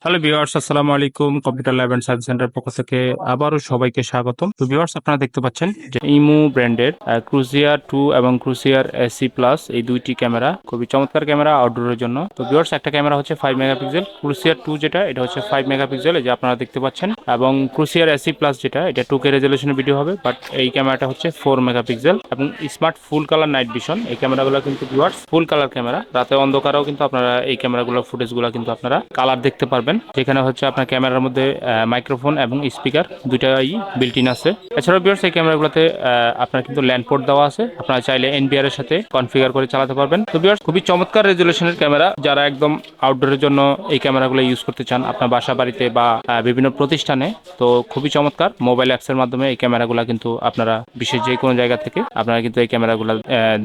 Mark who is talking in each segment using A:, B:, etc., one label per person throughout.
A: Hello viewers, আসসালামু আলাইকুম। Computer lab and service centre পক্ষ থেকে আবারও সবাইকে স্বাগতম। তো ভিউয়ার্স, আপনারা দেখতে পাচ্ছেন যে ইমু ব্র্যান্ডের ক্রুসিয়ার 2 এবং ক্রুসিয়ার এসি প্লাস এই দুইটি ক্যামেরা খুবই চমৎকার ক্যামেরা আউটডোরের জন্য। তো ভিউয়ার্স, একটা ক্যামেরা হচ্ছে 5 মেগাপিক্সেল, ক্রুসিয়ার 2 যেটা এটা হচ্ছে 5 মেগাপিক্সেল, এই যে আপনারা দেখতে পাচ্ছেন, এবং ক্রুসিয়ার এসি প্লাস যেটা এটা 2K রেজলিউশনের ভিডিও হবে, বাট এই ক্যামেরাটা হচ্ছে 4 মেগাপিক্সেল এবং smart full colour night vision. এই ক্যামেরাগুলো কিন্তু ভিউয়ার্স ফুল কালার ক্যামেরা, রাতে অন্ধকারেও কিন্তু আপনারা এই ক্যামেরাগুলোর ফুটেজগুলো কিন্তু আপনারা কালার দেখতে পারবেন। যেখানে হচ্ছে আপনার ক্যামেরার মধ্যে মাইক্রোফোন এবং স্পিকার দুইটাই বিল্ট ইন আছে। এছাড়াও ভিউয়ার্স, এই ক্যামেরাগুলোতে আপনার কিন্তু ল্যান্ড পোর্ট দেওয়া আছে, আপনারা চাইলে এনবিআর এর সাথে কনফিগার করে চালাতে পারবেন। তো ভিউয়ার্স, খুবই চমৎকার রেজুলেশনের ক্যামেরা। যারা একদম আউটডোরের জন্য এই ক্যামেরাগুলো ইউজ করতে চান আপনার বাসা বাড়িতে বা বিভিন্ন প্রতিষ্ঠানে, তো খুবই চমৎকার। মোবাইল অ্যাপসের মাধ্যমে এই ক্যামেরাগুলো কিন্তু আপনারা বিশেষ যে কোনো জায়গা থেকে আপনারা কিন্তু এই ক্যামেরাগুলো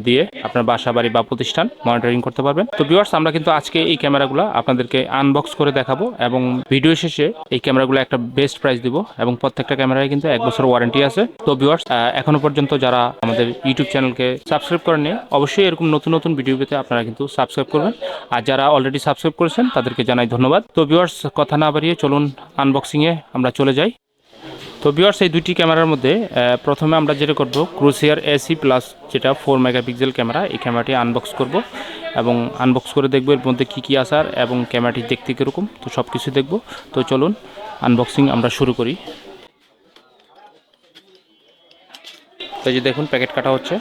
A: দিয়ে আপনার বাসা বাড়ি বা প্রতিষ্ঠান মনিটরিং করতে পারবেন। তো ভিউয়ার্স, আমরা কিন্তু আজকে এই ক্যামেরাগুলো আপনাদেরকে আনবক্স করে দেখাবো এবং ভিডিও শেষে এই ক্যামেরাগুলো একটা বেস্ট প্রাইস দিব এবং প্রত্যেকটা ক্যামেরায় কিন্তু 1 বছর ওয়ারেন্টি আছে। তো ভিউয়ার্স, এখনো পর্যন্ত যারা আমাদের ইউটিউব চ্যানেলকে সাবস্ক্রাইব করেননি, অবশ্যই এরকম নতুন নতুন ভিডিও পেতে আপনারা কিন্তু সাবস্ক্রাইব করবেন, আর যারা অলরেডি সাবস্ক্রাইব করেছেন তাদেরকে জানাই ধন্যবাদ। তো ভিউয়ার্স, কথা না বাড়িয়ে চলুন আনবক্সিংয়ে আমরা চলে যাই। তো ভিউয়ার্স, এই দুইটি ক্যামেরার মধ্যে প্রথমে আমরা যেটা করব, ক্রুসিয়ার এসি প্লাস যেটা 4 মেগাপিক্সেল ক্যামেরা, এই ক্যামেরাটি আনবক্স করব এবং আনবক্স করে দেখব এর মধ্যে কী কী আসার এবং ক্যামেরাটি দেখতে কীরকম, তো সব কিছু দেখব। তো চলুন আনবক্সিং আমরা শুরু করি। তো এই যে দেখুন, প্যাকেট কাটা হচ্ছে।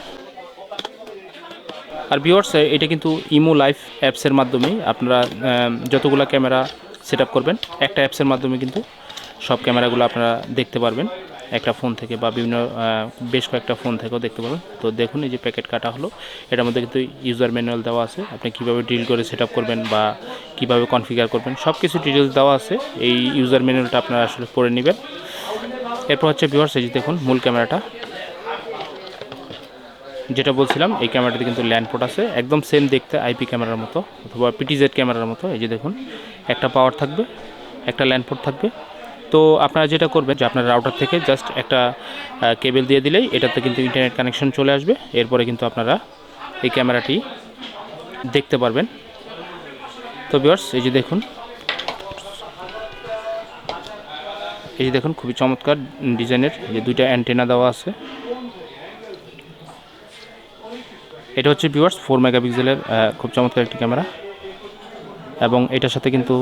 A: আর ভিউয়ার্স, এটা কিন্তু ইমো লাইভ অ্যাপসের মাধ্যমেই আপনারা যতগুলো ক্যামেরা সেট আপ করবেন, একটা অ্যাপসের মাধ্যমে কিন্তু সব ক্যামেরাগুলো আপনারা দেখতে পারবেন একটা ফোন থেকে বা বিভিন্ন বেশ কয়েকটা ফোন থেকেও দেখতে পাবেন। তো দেখুন, এই যে প্যাকেট কাটা হলো, এটার মধ্যে কিন্তু ইউজার ম্যানুয়াল দেওয়া আছে, আপনি কীভাবে ডিল করে সেট আপ করবেন বা কীভাবে কনফিগার করবেন সব কিছু ডিটেলস দেওয়া আছে। এই ইউজার ম্যানুয়ালটা আপনারা আসলে পড়ে নেবেন। এরপর হচ্ছে ভিউয়ার্স, এই যে দেখুন মূল ক্যামেরাটা, যেটা বলছিলাম এই ক্যামেরাটাতে কিন্তু ল্যান্ড পোর্ট আছে, একদম সেম দেখতে আইপি ক্যামেরার মতো অথবা পিটিজেড ক্যামেরার মতো। এই যে দেখুন, একটা পাওয়ার থাকবে, একটা ল্যান্ড পোর্ট থাকবে। তো আপনারা যেটা করবেন যে আপনার রাউটার থেকে জাস্ট একটা কেবল দিয়ে দিলেই এটাতে কিন্তু ইন্টারনেট কানেকশন চলে আসবে। এরপরে কিন্তু আপনারা এই ক্যামেরাটি দেখতে পারবেন। তো ভিউয়ার্স, এই যে দেখুন, খুবই চমৎকার ডিজাইনের যে দুইটা অ্যান্টেনা দেওয়া আছে। এটা হচ্ছে ভিউয়ার্স 4 মেগাপিক্সেলের খুব চমৎকার একটি ক্যামেরা, এবং এটার সাথে কিন্তু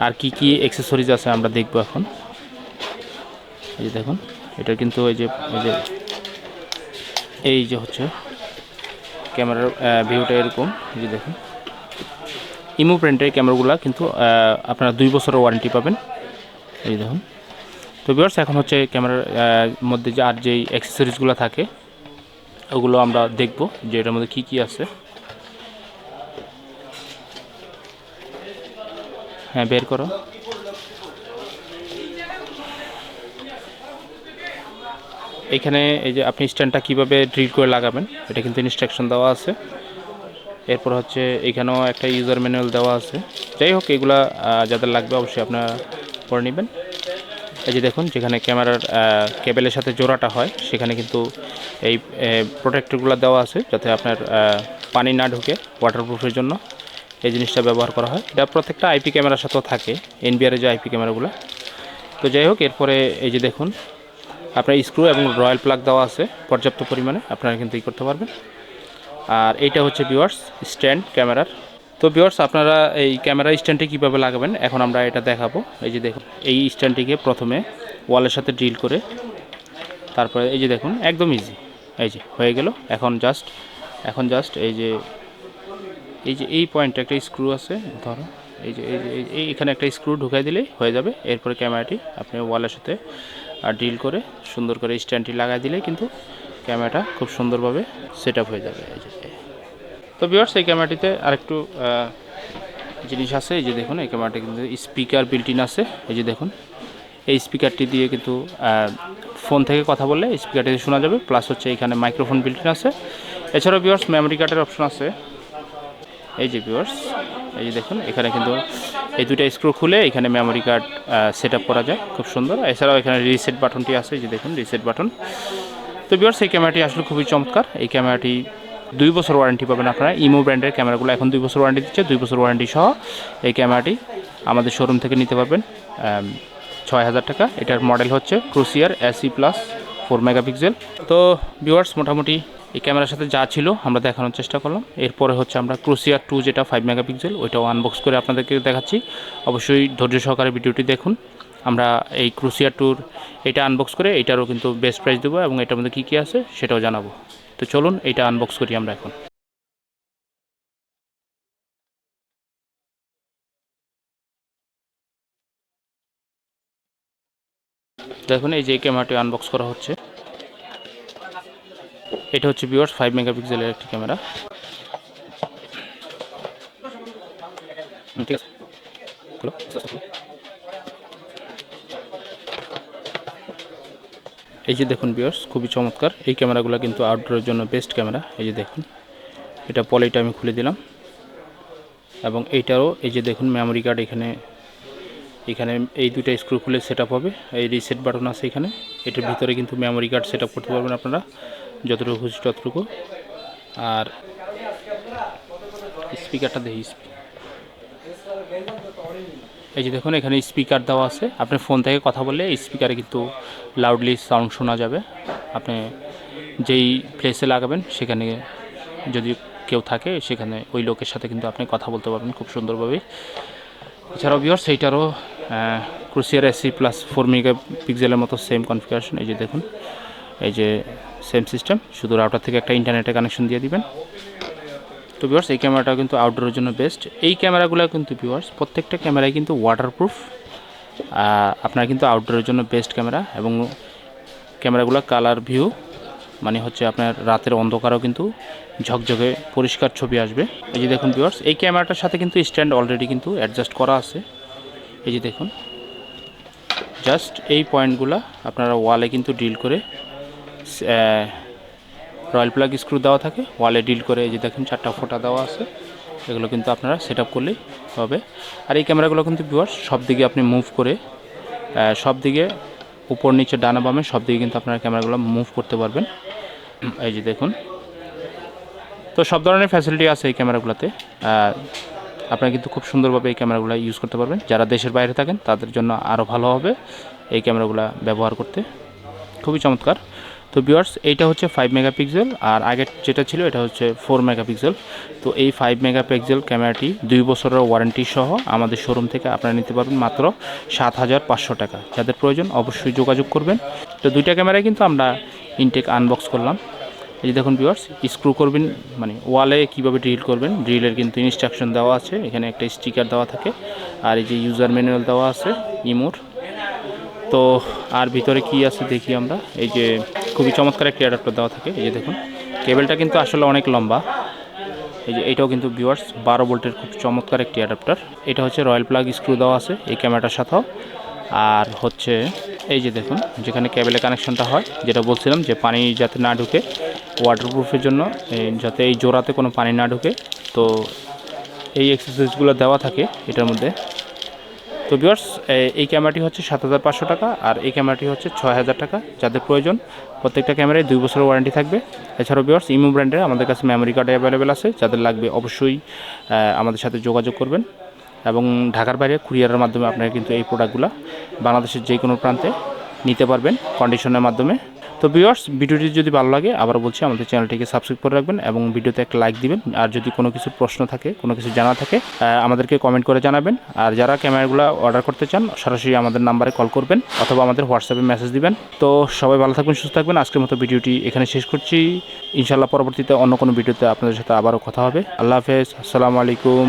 A: আর কি কি অ্যাক্সেসরিজ আছে আমরা দেখব এখন। এই যে দেখুন, এটা কিন্তু এই যে হচ্ছে ক্যামেরার ভিউটা এরকম। এই যে দেখুন, ইমো ব্র্যান্ডের ক্যামেরাগুলো কিন্তু আপনারা 2 বছরের ওয়ারেন্টি পাবেন। এই যে দেখুন। তো ভিউয়ার্স, এখন হচ্ছে ক্যামেরার মধ্যে যে আর যেই অ্যাক্সেসরিজগুলো থাকে ওগুলো আমরা দেখব যে এটার মধ্যে কী কী আছে। হ্যাঁ, বের করো। এখানে এই যে আপনি স্ট্যান্ডটা কীভাবে ড্রিল করে লাগাবেন এটা কিন্তু ইনস্ট্রাকশন দেওয়া আছে। এরপর হচ্ছে এখানেও একটা ইউজার ম্যানুয়াল দেওয়া আছে। যাই হোক, এগুলা যাদের লাগবে অবশ্যই আপনারা পড়ে নেবেন। এই যে দেখুন, যেখানে ক্যামেরার কেবেলের সাথে জোড়াটা হয় সেখানে কিন্তু এই প্রোটেক্টরগুলো দেওয়া আছে, যাতে আপনার পানি না ঢুকে, ওয়াটারপ্রুফের জন্য এই জিনিসটা ব্যবহার করা হয়। এটা প্রত্যেকটা আইপি ক্যামেরার সাথেও থাকে, এনবিআরের যে আইপি ক্যামেরাগুলো। তো যাই হোক, এরপরে এই যে দেখুন, আপনার স্ক্রু এবং রয়্যাল প্লাগ দেওয়া আছে পর্যাপ্ত পরিমাণে, আপনারা কিন্তু এই করতে পারবেন। আর এইটা হচ্ছে ভিউয়ার্স স্ট্যান্ড ক্যামেরার। তো ভিউয়ার্স, আপনারা এই ক্যামেরা স্ট্যান্ডটি কীভাবে লাগাবেন এখন আমরা এটা দেখাবো। এই যে দেখুন, এই স্ট্যান্ডটিকে প্রথমে ওয়ালের সাথে ড্রিল করে তারপরে এই যে দেখুন, একদম ইজি, এই যে হয়ে গেল। এখন জাস্ট এই পয়েন্টে একটা স্ক্রু আছে, ধরো এইখানে একটা স্ক্রু ঢুকাই দিলেই হয়ে যাবে। এরপরে ক্যামেরাটি আপনি ওয়ালের সাথে ড্রিল করে সুন্দর করে স্ট্যান্ডটি লাগাই দিলেই কিন্তু ক্যামেরাটা খুব সুন্দরভাবে সেট আপ হয়ে যাবে। এই যে তো ভিউয়ার্স, এই ক্যামেরাটিতে আরেকটু জিনিস আছে। এই যে দেখুন, এই ক্যামেরাটি কিন্তু স্পিকার বিল্ট ইন আছে। এই যে দেখুন, এই স্পিকারটি দিয়ে কিন্তু ফোন থেকে কথা বললে স্পিকারটি শোনা যাবে, প্লাস হচ্ছে এখানে মাইক্রোফোন বিল্ট ইন আছে। এছাড়াও ভিউয়ার্স মেমোরি কার্ডের অপশন আছে। এই যে ভিউয়ার্স, এই যে দেখুন, এখানে কিন্তু এই দুটো স্ক্রু খুলে এখানে মেমোরি কার্ড সেট আপ করা যায় খুব সুন্দর। এছাড়াও এখানে রিসেট বাটনটি আছে, এই যে দেখুন রিসেট বাটন। তো ভিউয়ার্স, এই ক্যামেরাটি আসলে খুবই চমৎকার। এই ক্যামেরাটি 2 বছর ওয়ারেন্টি পাবেন আপনারা। ইমো ব্র্যান্ডের ক্যামেরাগুলো এখন 2 বছর ওয়ারেন্টি দিচ্ছে, 2 বছর ওয়ারেন্টি সহ এই ক্যামেরাটি আমাদের শোরুম থেকে নিতে পারবেন ৬,০০০ টাকা। এটার মডেল হচ্ছে ক্রুসিয়ার এসি প্লাস 4 মেগাপিক্সেল। তো ভিউয়ার্স মোটামুটি এই ক্যামেরার সাথে যা ছিল আমরা দেখানোর চেষ্টা করলাম। এরপরে হচ্ছে আমরা ক্রুসিয়ার 2 যেটা 5 মেগাপিক্সেল ওইটাও আনবক্স করে আপনাদেরকে দেখাচ্ছি। অবশ্যই ধৈর্য সহকারে ভিডিওটি দেখুন। আমরা এই ক্রুসিয়ার 2 এটা আনবক্স করে এটারও কিন্তু বেস্ট প্রাইস দেবো এবং এটার মধ্যে কী কী আছে সেটাও জানাবো। তো চলুন এটা আনবক্স করি আমরা এখন। দেখুন এই যে ক্যামেরাটি আনবক্স করা হচ্ছে। এটা হচ্ছে ভিউয়ার্স 5 মেগাপিক্সেলের একটি ক্যামেরা। ঠিক আছে, এই যে দেখুন ভিউয়ার্স খুবই চমৎকার। এই ক্যামেরাগুলো কিন্তু আউটডোরের জন্য বেস্ট ক্যামেরা। এই যে দেখুন এটা পলিটা আমি খুলে দিলাম এবং এইটারও এই যে দেখুন মেমোরি কার্ড এখানে এই দুইটা স্ক্রু খুলে সেট আপ হবে। এই রিসেট বাটন আছে এখানে। এটার ভিতরে কিন্তু মেমোরি কার্ড সেট আপ করতে পারবেন আপনারা যতটুকু খুশি ততটুকু। আর স্পিকারটা দেখি, এই যে দেখুন এখানে স্পিকার দেওয়া আছে। আপনি ফোন থেকে কথা বললে স্পিকারে কিন্তু লাউডলি সাউন্ড শোনা যাবে। আপনি যেই প্লেসে লাগাবেন সেখানে যদি কেউ থাকে সেখানে ওই লোকের সাথে কিন্তু আপনি কথা বলতে পারবেন খুব সুন্দরভাবে। এছাড়াও ভিউয়ার্স এইটারও ক্রুসিয়ার এসি প্লাস 4 মেগাপিক্সেলের মতো সেম কনফিগারেশন। এই যে দেখুন এই যে সেম সিস্টেম, শুধু রাউটার থেকে একটা ইন্টারনেটে কানেকশন দিয়ে দিবেন। তো ভিউয়ার্স এই ক্যামেরাটা কিন্তু আউটডোরের জন্য বেস্ট। এই ক্যামেরাগুলো কিন্তু ভিউয়ার্স প্রত্যেকটা ক্যামেরাই কিন্তু ওয়াটারপ্রুফ। আপনার কিন্তু আউটডোরের জন্য বেস্ট ক্যামেরা এবং ক্যামেরাগুলো কালার ভিউ মানে হচ্ছে আপনার রাতের অন্ধকারেও কিন্তু ঝকঝকে পরিষ্কার ছবি আসবে। এই যে দেখুন ভিউয়ার্স এই ক্যামেরাটার সাথে কিন্তু স্ট্যান্ড অলরেডি কিন্তু অ্যাডজাস্ট করা আছে। এই যে দেখুন জাস্ট এই পয়েন্টগুলো আপনারা ওয়ালে কিন্তু ডিল করে রয়্যাল প্লাগ স্ক্রু দেওয়া থাকে, ওয়ালে ডিল করে এই যে দেখুন 4টা ফোঁটা দেওয়া আছে। এগুলো কিন্তু আপনারা সেট আপ করলেই হবে। আর এই ক্যামেরাগুলো কিন্তু ভিউয়ার্স সব দিকে আপনি মুভ করে সব দিকে উপর নিচে ডানা বামে সব দিকে কিন্তু আপনারা ক্যামেরাগুলো মুভ করতে পারবেন। এই যে দেখুন তো সব ধরনের ফ্যাসিলিটি আছে এই ক্যামেরাগুলোতে। আপনারা কিন্তু খুব সুন্দরভাবে এই ক্যামেরাগুলো ইউজ করতে পারবেন। যারা দেশের বাইরে থাকেন তাদের জন্য আরও ভালো হবে এই ক্যামেরাগুলো ব্যবহার করতে, খুবই চমৎকার। তো ভিউয়ার্স এইটা হচ্ছে 5 মেগাপিক্সেল আর আগের যেটা ছিল এটা হচ্ছে 4 মেগাপিক্সেল। তো এই 5 মেগাপিক্সেল ক্যামেরাটি 2 বছরের ওয়ারেন্টি সহ আমাদের শোরুম থেকে আপনারা নিতে পারবেন মাত্র 7,500 টাকা। যাদের প্রয়োজন অবশ্যই যোগাযোগ করবেন। তো দুইটা ক্যামেরায় কিন্তু আমরা ইনটেক আনবক্স করলাম। এই যে দেখুন ভিউয়ার্স স্ক্রু করবেন মানে ওয়ালে কীভাবে ড্রিল করবেন ড্রিলের কিন্তু ইনস্ট্রাকশন দেওয়া আছে। এখানে একটা স্টিকার দেওয়া থাকে আর এই যে ইউজার ম্যানুয়াল দেওয়া আছে ইমোর। তো আর ভিতরে কি আছে দেখি আমরা। এই যে খুবই চমৎকার একটি অ্যাডাপ্টার দেওয়া থাকে। এই যে দেখুন কেবলটা কিন্তু আসলে অনেক লম্বা। এই যে এটাও কিন্তু ভিউয়ার্স 12 ভোল্টের খুব চমৎকার একটি অ্যাডাপ্টার। এটা হচ্ছে রয়্যাল প্লাগ স্ক্রু দেওয়া আছে এই ক্যামেরাটার সাথেও। আর হচ্ছে এই যে দেখুন যেখানে কেবলের কানেকশনটা হয় যেটা বলছিলাম যে পানি যাতে না ঢুকে ওয়াটারপ্রুফের জন্য যাতে এই জোড়াতে কোনো পানি না ঢুকে, তো এই এক্সারসাইজগুলো দেওয়া থাকে এটার মধ্যে। তো ভিউয়ার্স এই ক্যামেরাটি হচ্ছে 7,500 টাকা আর এই ক্যামেরাটি হচ্ছে 6,000 টাকা। যাদের প্রয়োজন প্রত্যেকটা ক্যামেরায় 2 বছরের ওয়ারেন্টি থাকবে। এছাড়াও ভিউয়ার্স ইমো ব্র্যান্ডের আমাদের কাছে মেমোরি কার্ড অ্যাভেলেবেল আছে। যাদের লাগবে অবশ্যই আমাদের সাথে যোগাযোগ করবেন এবং ঢাকার বাইরে কুরিয়ারের মাধ্যমে আপনারা কিন্তু এই প্রোডাক্টগুলো বাংলাদেশের যে কোনো প্রান্তে নিতে পারবেন কন্ডিশনের মাধ্যমে। তো ভিউয়ার্স ভিডিওটি যদি ভালো লাগে আবার বলছি আমাদের চ্যানেলটিকে সাবস্ক্রাইব করে রাখবেন এবং ভিডিওতে একটা লাইক দিবেন। আর যদি কোনো কিছু প্রশ্ন থাকে কোনো কিছু জানা থাকে আমাদেরকে কমেন্ট করে জানাবেন। আর যারা ক্যামেরাগুলো অর্ডার করতে চান সরাসরি আমাদের নাম্বারে কল করবেন অথবা আমাদের হোয়াটসঅ্যাপে মেসেজ দিবেন। তো সবাই ভালো থাকবেন, সুস্থ থাকবেন। আজকের মতো ভিডিওটি এখানে শেষ করছি। ইনশাআল্লাহ পরবর্তীতে অন্য কোনো ভিডিওতে আপনাদের সাথে আবারও কথা হবে। আল্লাহ হাফেজ, আসসালামু আলাইকুম।